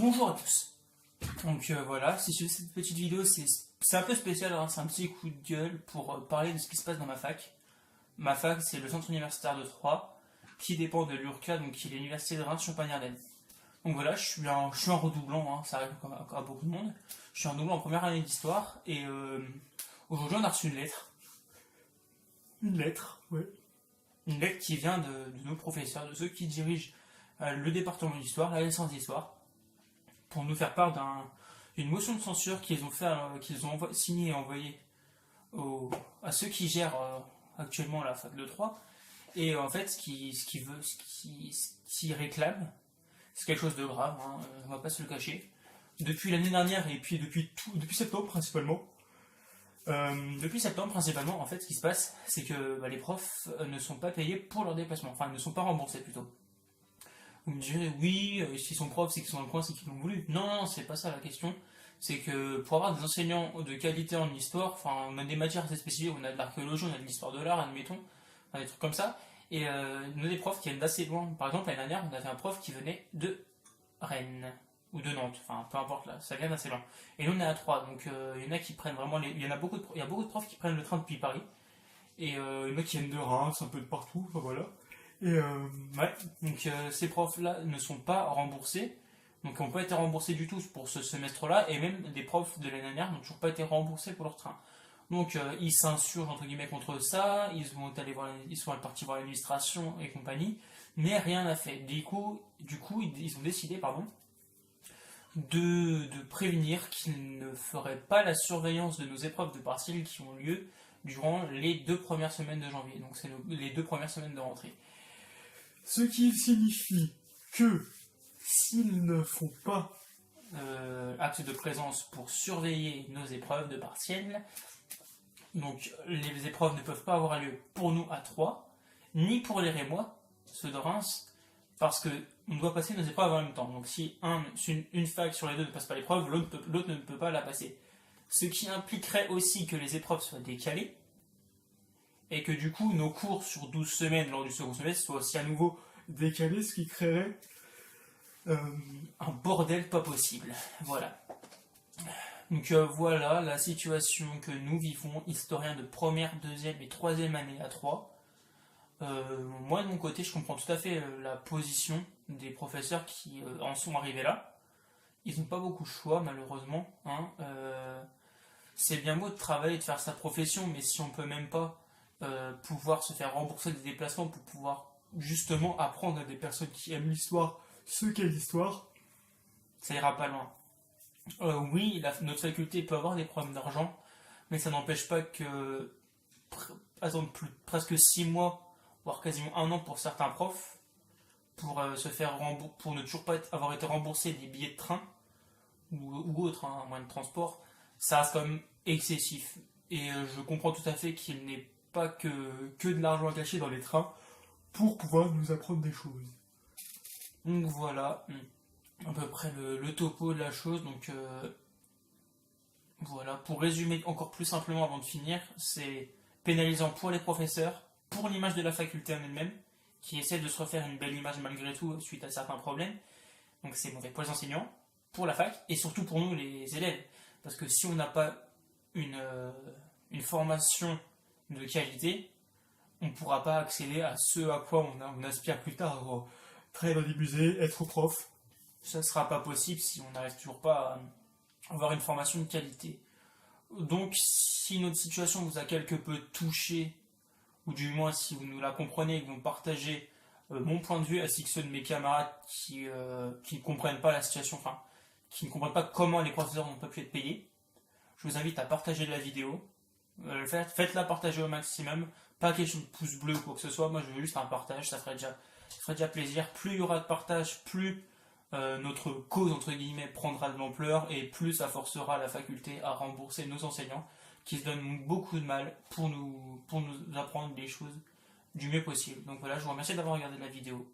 Bonjour à tous. Donc voilà, si cette petite vidéo, c'est un peu spécial, hein, c'est un petit coup de gueule pour parler de ce qui se passe dans ma fac. Ma fac, c'est le centre universitaire de Troyes, qui dépend de l'URCA, donc qui est l'université de Reims-Champagne-Ardenne. Donc voilà, je suis un redoublant, hein, ça arrive à beaucoup de monde. Je suis un redoublant en première année d'histoire, et aujourd'hui on a reçu une lettre. Une lettre, ouais. Une lettre qui vient de nos professeurs, de ceux qui dirigent le département d'histoire, la licence d'histoire, pour nous faire part d'une motion de censure qu'ils ont signée et envoyée à ceux qui gèrent actuellement la fac de Troyes. Et en fait, ce qu'ils réclament, c'est quelque chose de grave, hein, on va pas se le cacher. Depuis l'année dernière et puis depuis septembre principalement. En fait, ce qui se passe, c'est que les profs ne sont pas payés pour leur déplacement, enfin, ne sont pas remboursés plutôt. Vous me direz, oui, s'ils sont profs, c'est qu'ils sont dans le coin, c'est qu'ils l'ont voulu. Non, c'est pas ça la question. C'est que pour avoir des enseignants de qualité en histoire, enfin, on a des matières assez spécifiques, on a de l'archéologie, on a de l'histoire de l'art, admettons, enfin, des trucs comme ça. Et on a des profs qui viennent d'assez loin. Par exemple, l'année dernière, on avait un prof qui venait de Rennes, ou de Nantes, enfin, peu importe là, ça vient d'assez loin. Et nous, on est à Troyes, donc il y en a qui prennent vraiment il y a beaucoup de profs qui prennent le train depuis Paris. Et il y en a qui viennent de Reims, un peu de partout, enfin voilà. Et ouais, donc ces profs-là ne sont pas remboursés, donc n'ont pas été remboursés du tout pour ce semestre-là, et même des profs de l'année dernière n'ont toujours pas été remboursés pour leur train. Donc ils s'insurgent entre guillemets contre ça, ils sont partis voir l'administration et compagnie, mais rien n'a fait. Du coup, ils ont décidé, de prévenir qu'ils ne feraient pas la surveillance de nos épreuves de partiels qui ont lieu durant les 2 premières semaines de janvier, donc c'est les 2 premières semaines de rentrée. Ce qui signifie que s'ils ne font pas acte de présence pour surveiller nos épreuves de partiel, donc les épreuves ne peuvent pas avoir lieu pour nous à Troyes, ni pour les Rémois, ceux de Reims, parce qu'on doit passer nos épreuves en même temps. Donc si une fac sur les deux ne passe pas l'épreuve, l'autre ne peut pas la passer. Ce qui impliquerait aussi que les épreuves soient décalées, et que du coup nos cours sur 12 semaines lors du second semestre soient aussi à nouveau décalés, ce qui créerait un bordel pas possible. Voilà. Donc voilà la situation que nous vivons, historiens de première, deuxième et troisième année à Troyes. Moi de mon côté, je comprends tout à fait la position des professeurs qui en sont arrivés là. Ils n'ont pas beaucoup de choix malheureusement, hein. C'est bien beau de travailler et de faire sa profession, mais si on peut même pas pouvoir se faire rembourser des déplacements pour pouvoir justement apprendre à des personnes qui aiment l'histoire ce qu'est l'histoire, ça ira pas loin. Oui, notre faculté peut avoir des problèmes d'argent, mais ça n'empêche pas que attendre presque 6 mois, voire quasiment 1 an pour certains profs, pour ne toujours pas avoir été remboursé des billets de train ou autre, hein, moyen de transport, ça reste quand même excessif. Et je comprends tout à fait qu'il n'ait pas que de l'argent à cacher dans les trains pour pouvoir nous apprendre des choses. Donc voilà, à peu près le topo de la chose. Donc voilà, pour résumer encore plus simplement avant de finir, c'est pénalisant pour les professeurs, pour l'image de la faculté en elle-même, qui essaie de se refaire une belle image malgré tout suite à certains problèmes. Donc c'est mauvais pour les enseignants, pour la fac et surtout pour nous les élèves. Parce que si on n'a pas une formation de qualité, on ne pourra pas accéder à ce à quoi on aspire plus tard, travailler dans des musées, être prof. Ça ne sera pas possible si on n'arrive toujours pas à avoir une formation de qualité. Donc si notre situation vous a quelque peu touché, ou du moins si vous nous la comprenez et que vous partagez mon point de vue ainsi que ceux de mes camarades qui ne comprennent pas la situation, enfin qui ne comprennent pas comment les professeurs n'ont pas pu être payés, je vous invite à partager la vidéo. Faites-la partager au maximum. Pas question de pouce bleu ou quoi que ce soit. Moi, je veux juste un partage. Ça ferait déjà plaisir. Plus il y aura de partage, plus notre cause, entre guillemets, prendra de l'ampleur et plus ça forcera la faculté à rembourser nos enseignants qui se donnent beaucoup de mal pour nous apprendre des choses du mieux possible. Donc voilà, je vous remercie d'avoir regardé la vidéo.